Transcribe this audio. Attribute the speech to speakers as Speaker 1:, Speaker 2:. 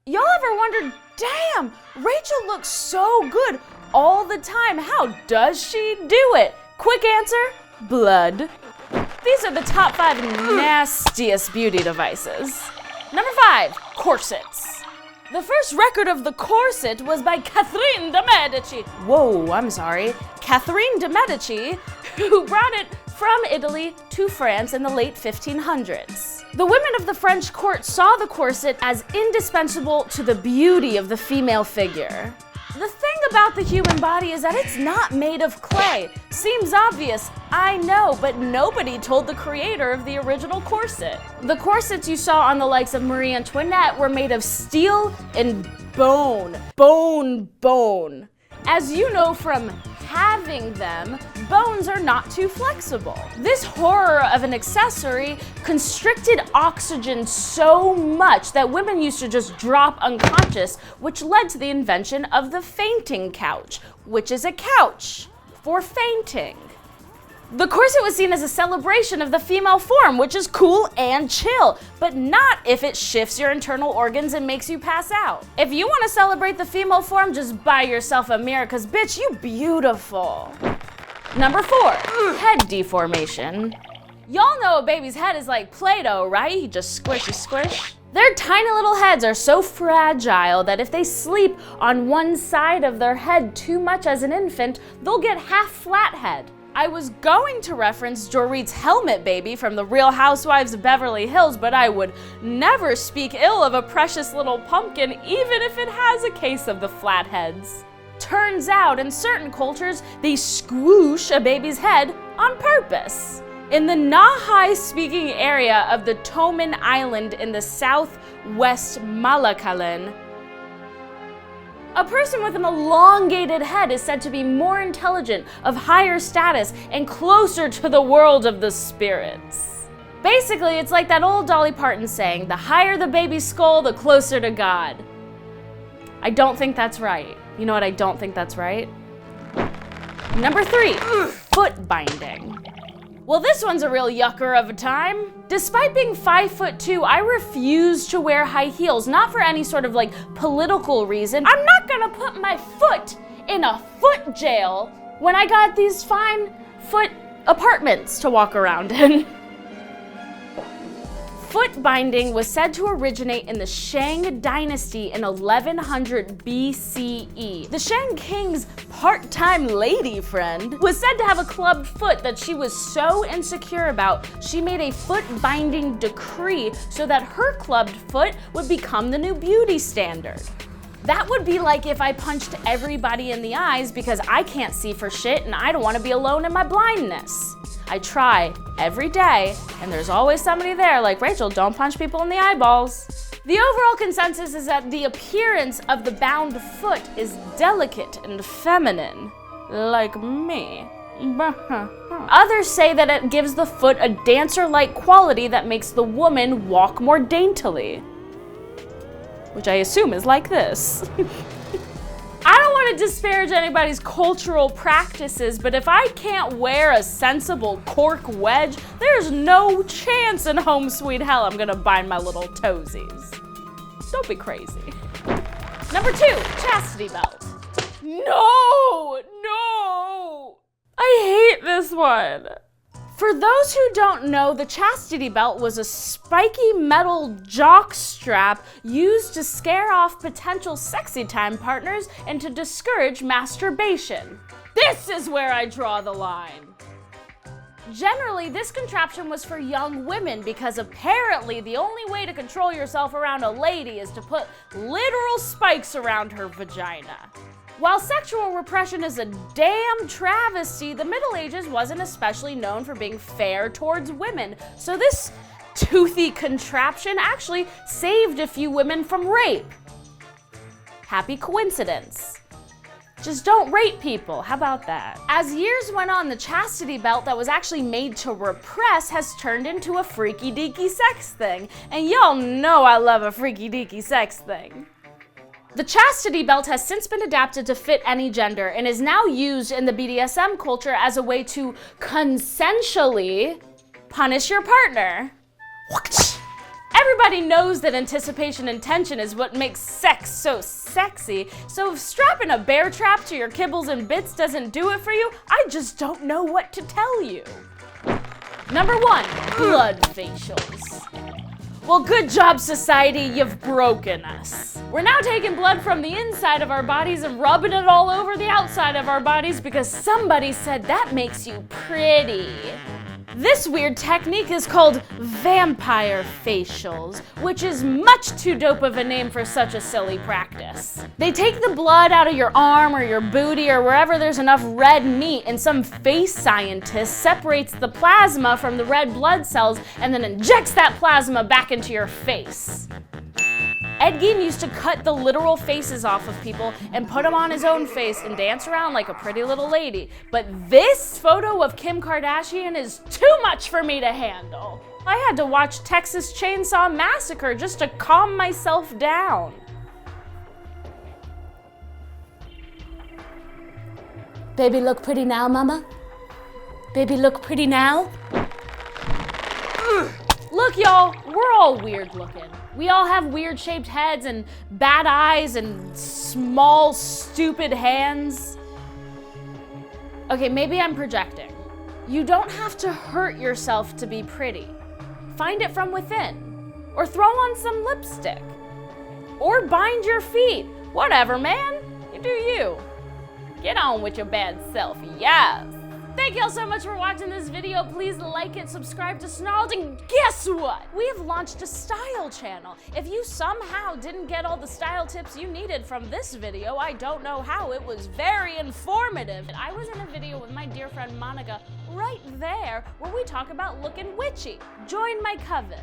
Speaker 1: Y'all ever wondered, damn, Rachel looks so good all the time. How does she do it? Quick answer, blood. These are the top 5 nastiest beauty devices. Number 5, corsets. The first record of the corset was by Catherine de' Medici. Catherine de' Medici, who brought it from Italy to France in the late 1500s. The women of the French court saw the corset as indispensable to the beauty of the female figure. The thing about the human body is that it's not made of clay. Seems obvious, I know, but nobody told the creator of the original corset. The corsets you saw on the likes of Marie Antoinette were made of steel and bone. Bone. As you know from having them, bones are not too flexible. This horror of an accessory constricted oxygen so much that women used to just drop unconscious, which led to the invention of the fainting couch, which is a couch for fainting. The corset was seen as a celebration of the female form, which is cool and chill, but not if it shifts your internal organs and makes you pass out. If you want to celebrate the female form, just buy yourself a mirror, cause bitch, you beautiful. Number 4, head deformation. Y'all know a baby's head is like Play-Doh, right? You just squish. Their tiny little heads are so fragile that if they sleep on one side of their head too much as an infant, they'll get half flat head. I was going to reference Dorit's helmet baby from the Real Housewives of Beverly Hills, but I would never speak ill of a precious little pumpkin, even if it has a case of the flatheads. Turns out, in certain cultures, they squoosh a baby's head on purpose. In the Nahai-speaking area of the Toman Island in the southwest Malakalan, a person with an elongated head is said to be more intelligent, of higher status, and closer to the world of the spirits. Basically, it's like that old Dolly Parton saying, the higher the baby's skull, the closer to God. I don't think that's right. You know what, I don't think that's right? Number 3, foot binding. Well, this one's a real yucker of a time. Despite being 5'2", I refuse to wear high heels, not for any sort of political reason. I'm not gonna put my foot in a foot jail when I got these fine foot apartments to walk around in. Foot binding was said to originate in the Shang dynasty in 1100 BCE. The Shang king's part-time lady friend was said to have a clubbed foot that she was so insecure about, she made a foot binding decree so that her clubbed foot would become the new beauty standard. That would be like if I punched everybody in the eyes because I can't see for shit and I don't want to be alone in my blindness. I try every day, and there's always somebody there like, Rachel, don't punch people in the eyeballs. The overall consensus is that the appearance of the bound foot is delicate and feminine, like me. Others say that it gives the foot a dancer-like quality that makes the woman walk more daintily, which I assume is like this. I don't want to disparage anybody's cultural practices, but if I can't wear a sensible cork wedge, there's no chance in home sweet hell I'm gonna bind my little toesies. Don't be crazy. Number 2, chastity belt. No! I hate this one. For those who don't know, the chastity belt was a spiky metal jock strap used to scare off potential sexy time partners and to discourage masturbation. This is where I draw the line. Generally, this contraption was for young women because apparently the only way to control yourself around a lady is to put literal spikes around her vagina. While sexual repression is a damn travesty, the Middle Ages wasn't especially known for being fair towards women, so this toothy contraption actually saved a few women from rape. Happy coincidence. Just don't rape people, how about that? As years went on, the chastity belt that was actually made to repress has turned into a freaky deaky sex thing, and y'all know I love a freaky deaky sex thing. The chastity belt has since been adapted to fit any gender and is now used in the BDSM culture as a way to consensually punish your partner. Everybody knows that anticipation and tension is what makes sex so sexy, so if strapping a bear trap to your kibbles and bits doesn't do it for you, I just don't know what to tell you. Number 1, blood facials. Well, good job, society, you've broken us. We're now taking blood from the inside of our bodies and rubbing it all over the outside of our bodies because somebody said that makes you pretty. This weird technique is called vampire facials, which is much too dope of a name for such a silly practice. They take the blood out of your arm or your booty or wherever there's enough red meat, and some face scientist separates the plasma from the red blood cells and then injects that plasma back into your face. Ed Gein used to cut the literal faces off of people and put them on his own face and dance around like a pretty little lady. But this photo of Kim Kardashian is too much for me to handle. I had to watch Texas Chainsaw Massacre just to calm myself down. Baby, look pretty now, mama? Baby, look pretty now? Look, y'all, we're all weird looking. We all have weird shaped heads and bad eyes and small, stupid hands. Okay, maybe I'm projecting. You don't have to hurt yourself to be pretty. Find it from within. Or throw on some lipstick. Or bind your feet. Whatever, man. You do you. Get on with your bad self, yes. Thank y'all so much for watching this video. Please like it, subscribe to Snarled, and guess what? We have launched a style channel. If you somehow didn't get all the style tips you needed from this video, I don't know how. It was very informative. I was in a video with my dear friend Monica right there where we talk about looking witchy. Join my coven.